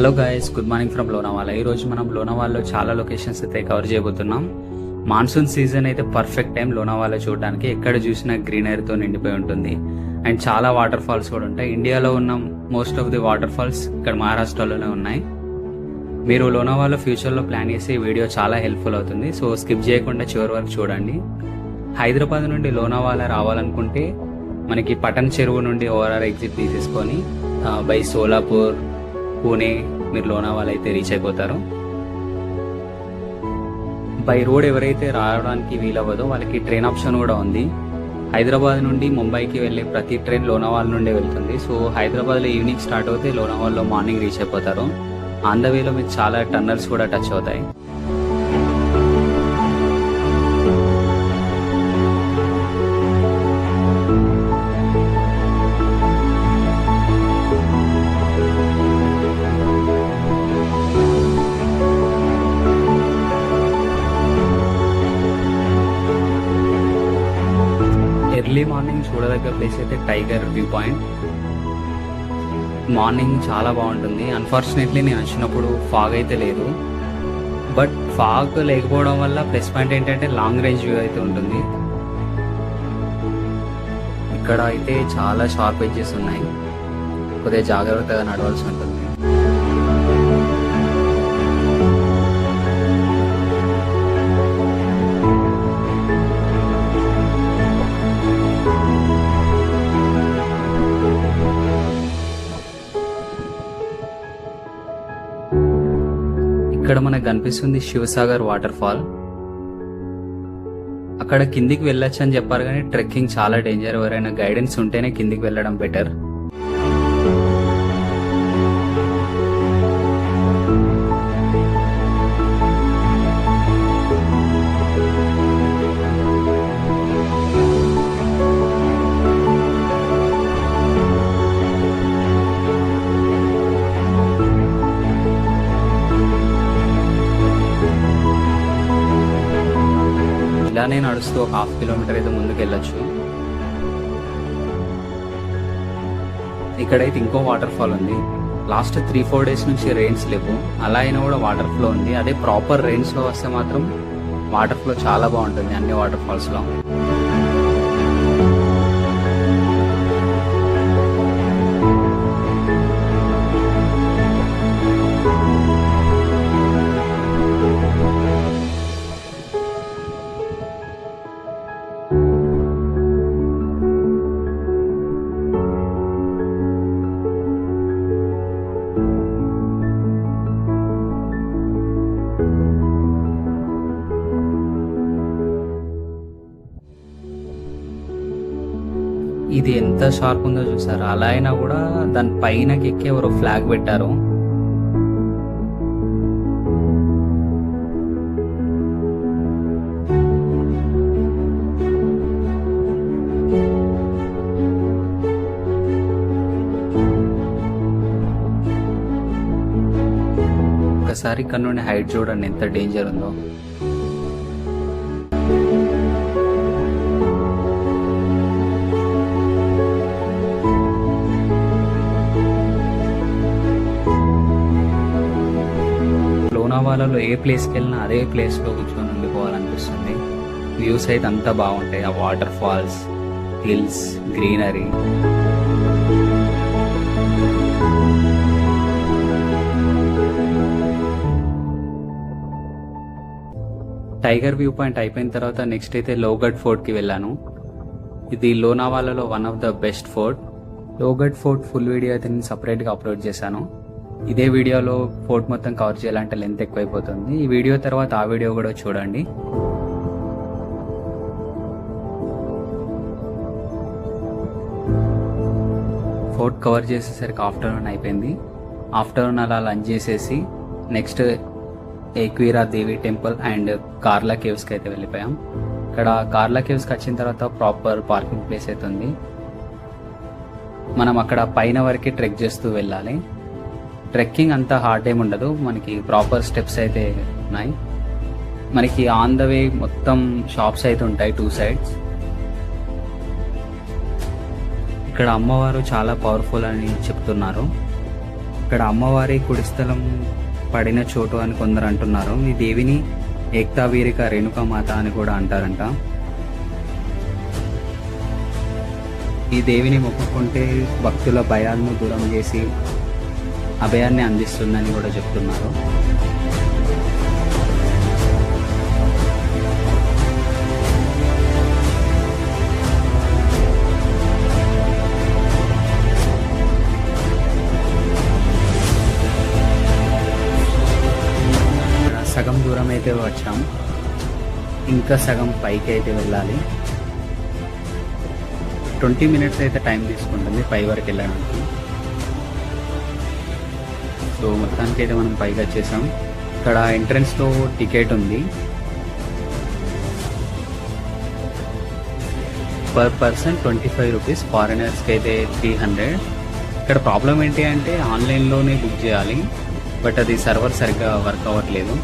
Hello guys, good morning from Lonavala. ఈరోజు మనం లోనావాలాలో చాలా లొకేషన్స్ అయితే కవర్ చేయబోతున్నాం. మాన్సూన్ సీజన్ అయితే పర్ఫెక్ట్ టైం లోనావాలా చూడడానికి. ఎక్కడ చూసినా గ్రీనరీతో నిండిపోయి ఉంటుంది అండ్ చాలా వాటర్ ఫాల్స్ కూడా ఉంటాయి. ఇండియాలో ఉన్న most of the water falls ఇక్కడ మహారాష్ట్రలోనే ఉన్నాయి. మీరు లోనావాలా ఫ్యూచర్లో ప్లాన్ చేసి ఈ వీడియో చాలా హెల్ప్ఫుల్ అవుతుంది. సో స్కిప్ చేయకుండా చివరి వరకు చూడండి. హైదరాబాద్ నుండి లోనావాలా రావాలనుకుంటే మనకి పటన్ చెరువు నుండి ఓఆర్ఆర్ ఎగ్జిట్ తీసేసుకొని బై సోలాపూర్, పూణే మీరు లోనావాలా అయితే రీచ్ అయిపోతారు. బై రోడ్ ఎవరైతే రావడానికి వీలవ్వదో వాళ్ళకి ట్రైన్ ఆప్షన్ కూడా ఉంది. హైదరాబాద్ నుండి ముంబైకి వెళ్ళే ప్రతి ట్రైన్ లోనావాలా నుండే వెళ్తుంది. సో హైదరాబాద్లో ఈవినింగ్ స్టార్ట్ అవుతే లోనావాలాలో మార్నింగ్ రీచ్ అయిపోతారు. ఆన్ ద వేలో మీకు చాలా టన్నల్స్ కూడా టచ్ అవుతాయి. ఎర్లీ మార్నింగ్ చూడదగ్గ ప్లేస్ అయితే టైగర్ వ్యూ పాయింట్. మార్నింగ్ చాలా బాగుంటుంది. అన్ఫార్చునేట్లీ నేను వచ్చినప్పుడు ఫాగ్ అయితే లేదు, బట్ ఫాగ్ లేకపోవడం వల్ల ప్లస్ పాయింట్ ఏంటంటే లాంగ్ రేంజ్ వ్యూ అయితే ఉంటుంది. ఇక్కడ అయితే చాలా షార్ప్ ఎడ్జెస్ ఉన్నాయి, కొద్దిగా జాగ్రత్తగా నడవాల్సి ఉంటుంది. ఇక్కడ మనకు కనిపిస్తుంది శివసాగర్ వాటర్ ఫాల్. అక్కడ కిందికి వెళ్ళొచ్చు అని చెప్పారు, కానీ ట్రెక్కింగ్ చాలా డేంజర్. ఎవరైనా గైడెన్స్ ఉంటేనే కిందికి వెళ్ళడం బెటర్. ఇలానే నడుస్తూ ఒక 1/2 కిలోమీటర్ అయితే ముందుకు వెళ్ళొచ్చు. ఇక్కడైతే ఇంకో వాటర్ ఫాల్ ఉంది. లాస్ట్ 3-4 డేస్ నుంచి రెయిన్స్ లేవు, అలా అయినా కూడా వాటర్ ఫ్లో ఉంది. అదే ప్రాపర్ రెయిన్స్ లో వస్తే మాత్రం వాటర్ ఫ్లో చాలా బాగుంటుంది అన్ని వాటర్ ఫాల్స్ లో. ఇది ఎంత షార్ప్ ఉందో చూసారు. అలా అయినా కూడా దాని పైనకి ఎక్కి ఎవరో ఫ్లాగ్ పెట్టారు. ఒకసారి ఇక్కడ నుండి హైట్ చూడండి ఎంత డేంజర్ ఉందో. లోనావాలాలో ఏ ప్లేస్కి వెళ్ళినా అదే ప్లేస్లో కూర్చొని ఉండిపోవాలనిపిస్తుంది. వ్యూస్ అయితే అంతా బాగుంటాయి. ఆ water falls, hills, greenery. Tiger view point అయిపోయిన తర్వాత నెక్స్ట్ అయితే లోగఢ్ ఫోర్ట్కి వెళ్ళాను. ఇది లోనావాలాలో one of the best fort. Lohagad fort full video అయితే నేను సపరేట్గా అప్లోడ్ చేశాను. ఇదే వీడియోలో ఫోర్ట్ మొత్తం కవర్ చేయాలంటే లెంత్ ఎక్కువైపోతుంది. ఈ వీడియో తర్వాత ఆ వీడియో కూడా చూడండి. ఫోర్ట్ కవర్ చేసేసరికి ఆఫ్టర్నూన్ అయిపోయింది. ఆఫ్టర్నూన్ అలా లంచ్ చేసేసి నెక్స్ట్ ఏక్వీరా దేవి టెంపుల్ అండ్ కార్లా కేవ్స్కి అయితే వెళ్ళిపోయాం. ఇక్కడ కార్లా కేవ్స్కి వచ్చిన తర్వాత ప్రాపర్ పార్కింగ్ ప్లేస్ అయితే ఉంది. మనం అక్కడ పైన వరకు ట్రెక్ చేస్తూ వెళ్ళాలి. ట్రెక్కింగ్ అంతా హార్డ్ ఏమి ఉండదు, మనకి ప్రాపర్ స్టెప్స్ అయితే ఉన్నాయి. మనకి ఆన్ ద వే మొత్తం షాప్స్ అయితే ఉంటాయి 2 sides. ఇక్కడ అమ్మవారు చాలా పవర్ఫుల్ అని చెప్తున్నారు. ఇక్కడ అమ్మవారి కుడిస్థలం పడిన చోటు అని కొందరు అంటున్నారు. ఈ దేవిని ఏక్తా వీరిక రేణుకామాత అని కూడా అంటారంట. ఈ దేవిని మొక్కుకుంటే భక్తుల భయాలను దూరం చేసి అభయాన్ని అందిస్తుందని కూడా చెప్తున్నారు. సగం దూరం అయితే వచ్చాం, ఇంకా సగం పైకి అయితే వెళ్ళాలి. 20 minutes అయితే టైం తీసుకుంటుంది పై వరకు వెళ్ళడానికి. సో మొత్తానికి అయితే మనం పైకి వచ్చేసాం. ఇక్కడ ఎంట్రన్స్లో టికెట్ ఉంది. పర్ పర్సన్ 25 రూపీస్, ఫారినర్స్కి అయితే 300. ఇక్కడ ప్రాబ్లం ఏంటి అంటే ఆన్లైన్లోనే బుక్ చేయాలి, బట్ అది సర్వర్ సరిగ్గా వర్క్ అవ్వట్లేదు.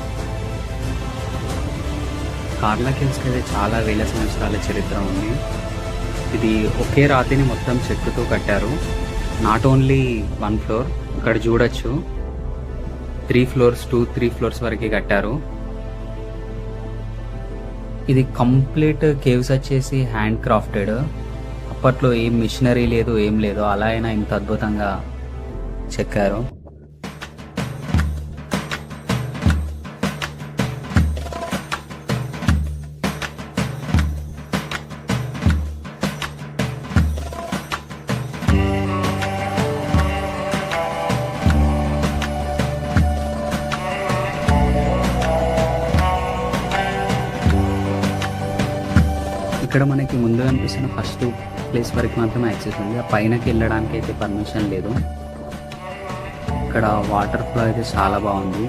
కార్లా హిల్స్కి అయితే చాలా వేల సంవత్సరాల చరిత్ర ఉంది. ఇది ఒకే రాతిని మొత్తం చెక్కుతూ కట్టారు. నాట్ ఓన్లీ 1 floor, ఇక్కడ చూడొచ్చు 3 floors 2-3 floors వరకు కట్టారు. ఇది కంప్లీట్ కేవ్స్ వచ్చేసి హ్యాండ్ క్రాఫ్టెడ్. అప్పట్లో ఏం మిషనరీ లేదు, ఏం లేదు, అలా అయినా ఇంత అద్భుతంగా చెక్కారు. ఇక్కడ మనకి ముందు కనిపిస్తున్న ఫస్ట్ ప్లేస్ వరకు మాత్రమే యాక్సెస్ ఉంది. ఆ పైనకి వెళ్ళడానికి అయితే పర్మిషన్ లేదు. ఇక్కడ వాటర్ ఫ్లో అయితే చాలా బాగుంది.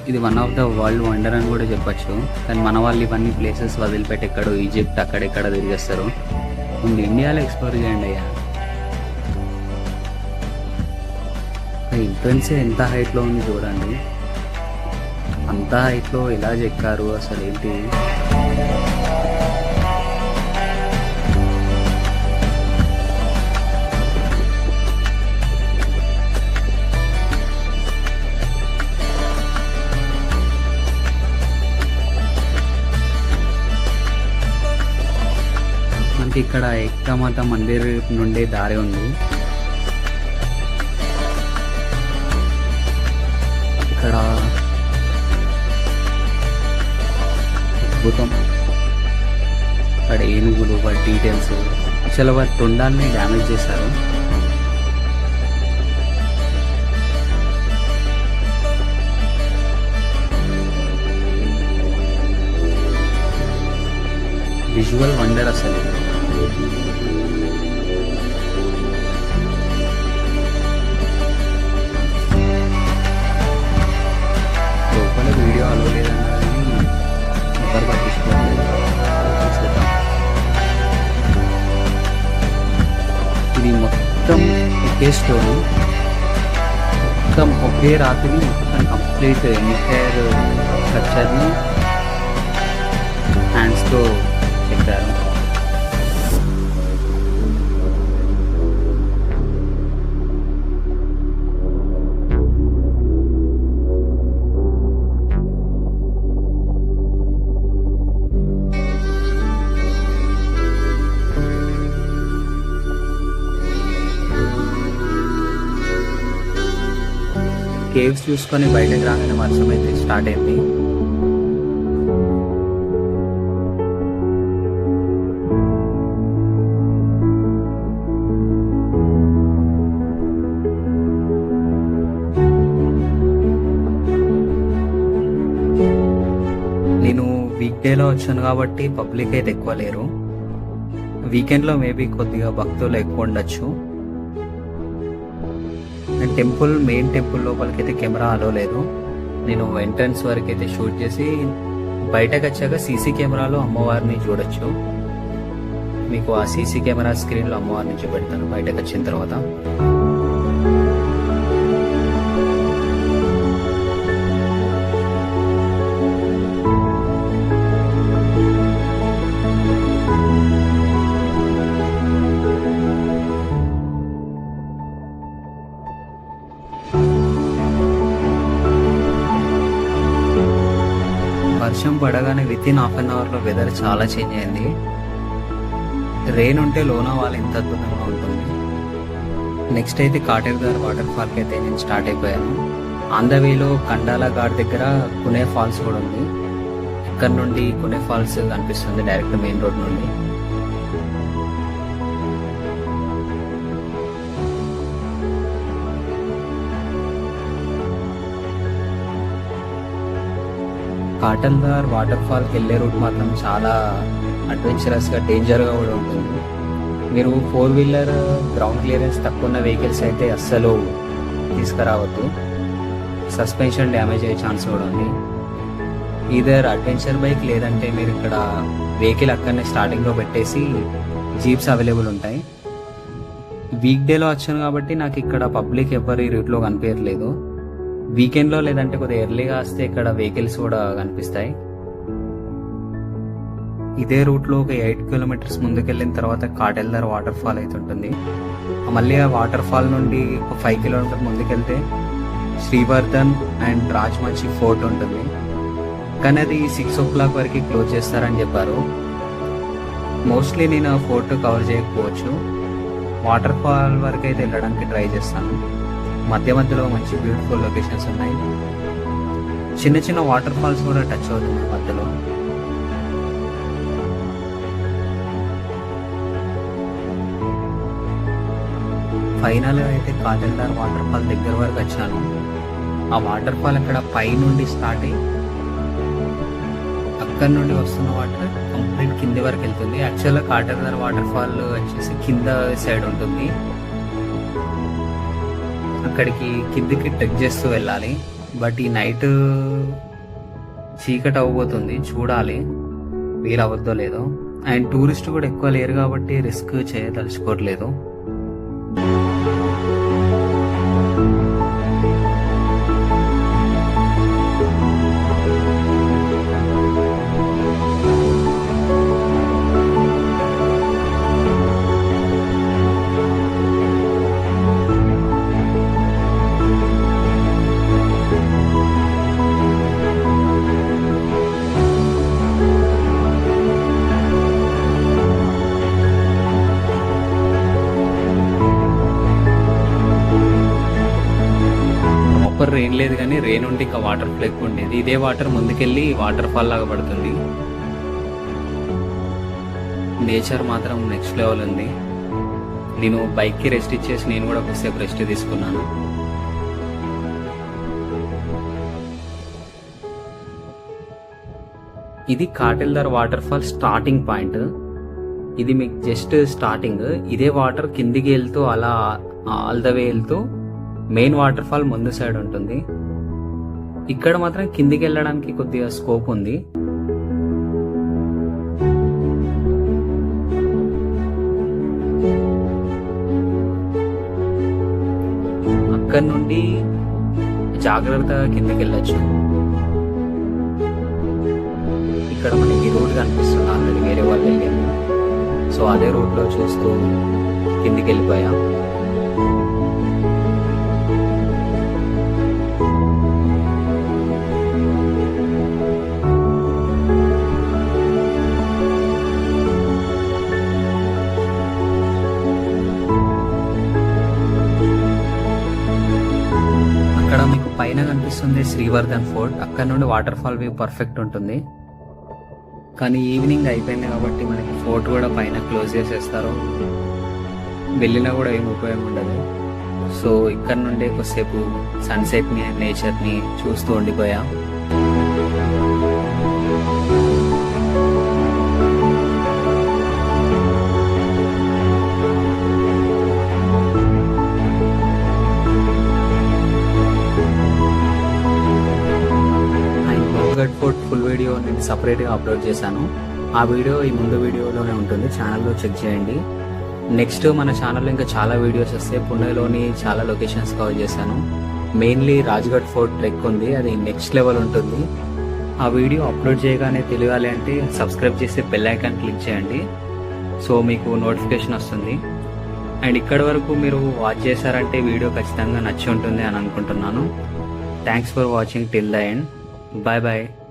ఇది one of the world wonder అని కూడా చెప్పచ్చు. కానీ మన వాళ్ళు ఇవన్నీ ప్లేసెస్ వదిలిపెట్టి ఎక్కడో ఈజిప్ట్ అక్కడెక్కడ తిరిగేస్తారు. ముందు ఇండియాలో ఎక్స్ప్లోర్ చేయండి అయ్యా. ఎంట్రన్స్ ఎంత హైట్లో ఉంది చూడండి. అంతా హైట్లో ఎలా చెక్కారు అసలు ఏంటి. మనకి ఇక్కడ ఏక్తామాత మందిర్ నుండి దారి ఉంది. ఇక్కడ అద్భుతం. అక్కడ ఏనుగులు, వాటి డీటెయిల్స్, అసలు వాటి తొండాన్ని డ్యామేజ్ చేశారు. విజువల్ వండర్ అసలు. లోపల వీడియో అలో లేదన్నా ఎవరు పట్టించుకోలేదు. ఇది మొత్తం ఒకే స్టోన్, మొత్తం ఒకే రాత్రి మొత్తం కంప్లీట్ ఎంటైర్ స్ట్రక్చర్ని హ్యాండ్స్తో చెక్కారు. కేవ్స్ చూసుకొని బయటకు రాగానే వర్షం అయితే స్టార్ట్ అయింది. నేను వీక్ డేలో వచ్చాను కాబట్టి పబ్లిక్ అయితే ఎక్కువ లేరు. వీకెండ్లో మేబీ కొద్దిగా భక్తులు ఎక్కువ ఉండొచ్చు. టెంపుల్ మెయిన్ టెంపుల్ లోపలికైతే కెమెరా అలో లేదు. నేను ఎంట్రన్స్ వరకు అయితే షూట్ చేసి బయటకు వచ్చాక సీసీ కెమెరాలో అమ్మవారిని చూడొచ్చు. మీకు ఆ సీసీ కెమెరా స్క్రీన్లో అమ్మవారిని చూపెడతాను బయటకు వచ్చిన తర్వాత. వర్షం పడగానే వితిన్ హాఫ్ అన్ అవర్లో వెదర్ చాలా చేంజ్ అయింది. రెయిన్ ఉంటే లోనావాలా ఎంత అద్భుతంగా ఉంటుంది. నెక్స్ట్ అయితే కాటేర్దార్ వాటర్ ఫాల్కి అయితే నేను స్టార్ట్ అయిపోయాను. ఆన్ ద వేలో కండాలా ఘాట్ దగ్గర కునే ఫాల్స్ కూడా ఉంది. ఇక్కడ నుండి కునే ఫాల్స్ కనిపిస్తుంది డైరెక్ట్ మెయిన్ రోడ్ నుండి. కాటల్దార్ వాటర్ ఫాల్కి వెళ్ళే రూట్ మాత్రం చాలా అడ్వెంచరస్గా డేంజర్గా కూడా ఉంటుంది. మీరు 4-వీలర్ గ్రౌండ్ క్లియరెన్స్ తక్కువ ఉన్న వెహికల్స్ అయితే అస్సలు తీసుకురావద్దు. సస్పెన్షన్ డ్యామేజ్ అయ్యే ఛాన్స్ కూడా ఉంది. ఈదర్ అడ్వెంచర్ బైక్ లేదంటే మీరు ఇక్కడ వెహికల్ అక్కడనే స్టార్టింగ్లో పెట్టేసి జీప్స్ అవైలబుల్ ఉంటాయి. వీక్ డేలో వచ్చాను కాబట్టి నాకు ఇక్కడ పబ్లిక్ ఎవరు ఈ రూట్లో కనిపించట్లేదు. వీకెండ్లో లేదంటే కొద్దిగా ఎర్లీగా వస్తే ఇక్కడ వెహికల్స్ కూడా కనిపిస్తాయి. ఇదే రూట్లో ఒక 8 కిలోమీటర్స్ ముందుకెళ్ళిన తర్వాత కాటేల్దార్ వాటర్ ఫాల్ అయితే ఉంటుంది. మళ్ళీ ఆ వాటర్ ఫాల్ నుండి ఒక 5 కిలోమీటర్ ముందుకెళ్తే శ్రీవర్ధన్ అండ్ రాజ్మంచి ఫోర్ట్ ఉంటుంది. కానీ అది 6 o'clock వరకు క్లోజ్ చేస్తారని చెప్పారు. మోస్ట్లీ నేను ఆ ఫోర్ట్ కవర్ చేయకపోవచ్చు. వాటర్ ఫాల్ వరకు అయితే వెళ్ళడానికి ట్రై చేస్తాను. మధ్య మధ్యలో మంచి బ్యూటిఫుల్ లొకేషన్స్ ఉన్నాయి. చిన్న చిన్న వాటర్ ఫాల్స్ కూడా టచ్ అవుతుంది మధ్యలో. ఫైనల్గా అయితే కాటేల్దార్ వాటర్ ఫాల్ దగ్గర వరకు వచ్చాను. ఆ వాటర్ ఫాల్ అక్కడ పై నుండి స్టార్ట్ అయ్యి అక్కడ నుండి వస్తున్న వాటర్ కంప్లీట్ కింది వరకు వెళ్తుంది. యాక్చువల్గా కాటేల్దార్ వాటర్ ఫాల్ వచ్చేసి కింద సైడ్ ఉంటుంది. అక్కడికి కిందికి ట్రెక్ చేస్తూ వెళ్ళాలి. బట్ ఈ నైట్ చీకటి అవ్వబోతుంది, చూడాలి వీలవద్దో లేదో. అండ్ టూరిస్ట్ కూడా ఎక్కువ లేరు కాబట్టి రిస్క్ చేయదలుచుకోవట్లేదు. రెయిన్ లేదు కానీ రెయిన్ ఉండి ఇంకా వాటర్ ఫ్లో ఉండేది. ఇదే వాటర్ ముందుకెళ్ళి వాటర్ ఫాల్ లాగా పడుతుంది. నేచర్ మాత్రం నెక్స్ట్ లెవెల్ ఉంది. నేను బైక్కి రెస్ట్ ఇచ్చేసి నేను కూడా కొద్దిసేపు రెస్ట్ తీసుకున్నాను. ఇది కాటేల్దార్ వాటర్ ఫాల్ స్టార్టింగ్ పాయింట్. ఇది మీకు జస్ట్ స్టార్టింగ్. ఇదే వాటర్ కిందికి వెళ్తూ అలా ఆల్ ద వే వెళ్తూ మెయిన్ వాటర్ ఫాల్ ముందు సైడ్ ఉంటుంది. ఇక్కడ మాత్రం కిందికి వెళ్ళడానికి కొద్దిగా స్కోప్ ఉంది. అక్కడ నుండి జాగ్రత్తగా కిందికి వెళ్ళొచ్చు. ఇక్కడ మనకి రోడ్ కనిపిస్తుంది, ఆల్రెడీ వేరే వాళ్ళు వెళ్ళాము. సో అదే రోడ్లో చూస్తూ కిందికి వెళ్ళిపోయాం. అక్కడ మీకు పైన కనిపిస్తుంది శ్రీవర్ధన్ ఫోర్ట్. అక్కడ నుండి వాటర్ ఫాల్ వ్యూ పర్ఫెక్ట్ ఉంటుంది. కానీ ఈవినింగ్ అయిపోయింది కాబట్టి మనకి ఫోర్ట్ కూడా పైన క్లోజ్ చేసేస్తారు. వెళ్ళినా కూడా ఏం ఉపయోగం ఉండదు. సో ఇక్కడ నుండి కొద్దిసేపు సన్సెట్ని నేచర్ని చూస్తూ ఉండిపోయాం. ఫోర్ట్ ఫుల్ వీడియో నేను సపరేట్గా అప్లోడ్ చేశాను. ఆ వీడియో ఈ ముందు వీడియోలోనే ఉంటుంది, ఛానల్లో చెక్ చేయండి. నెక్స్ట్ మన ఛానల్లో ఇంకా చాలా వీడియోస్ వస్తాయి. పుణేలోని చాలా లొకేషన్స్ కవర్ చేశాను. మెయిన్లీ రాజ్ఘాట్ ఫోర్ట్ ట్రెక్ ఉంది, అది నెక్స్ట్ లెవెల్ ఉంటుంది. ఆ వీడియో అప్లోడ్ చేయగానే తెలియాలి అంటే సబ్స్క్రైబ్ చేసి బెల్ ఐకాన్ క్లిక్ చేయండి. సో మీకు నోటిఫికేషన్ వస్తుంది. అండ్ ఇక్కడి వరకు మీరు వాచ్ చేశారంటే వీడియో ఖచ్చితంగా నచ్చి ఉంటుంది అని అనుకుంటున్నాను. Thanks for watching till the end. Bye bye.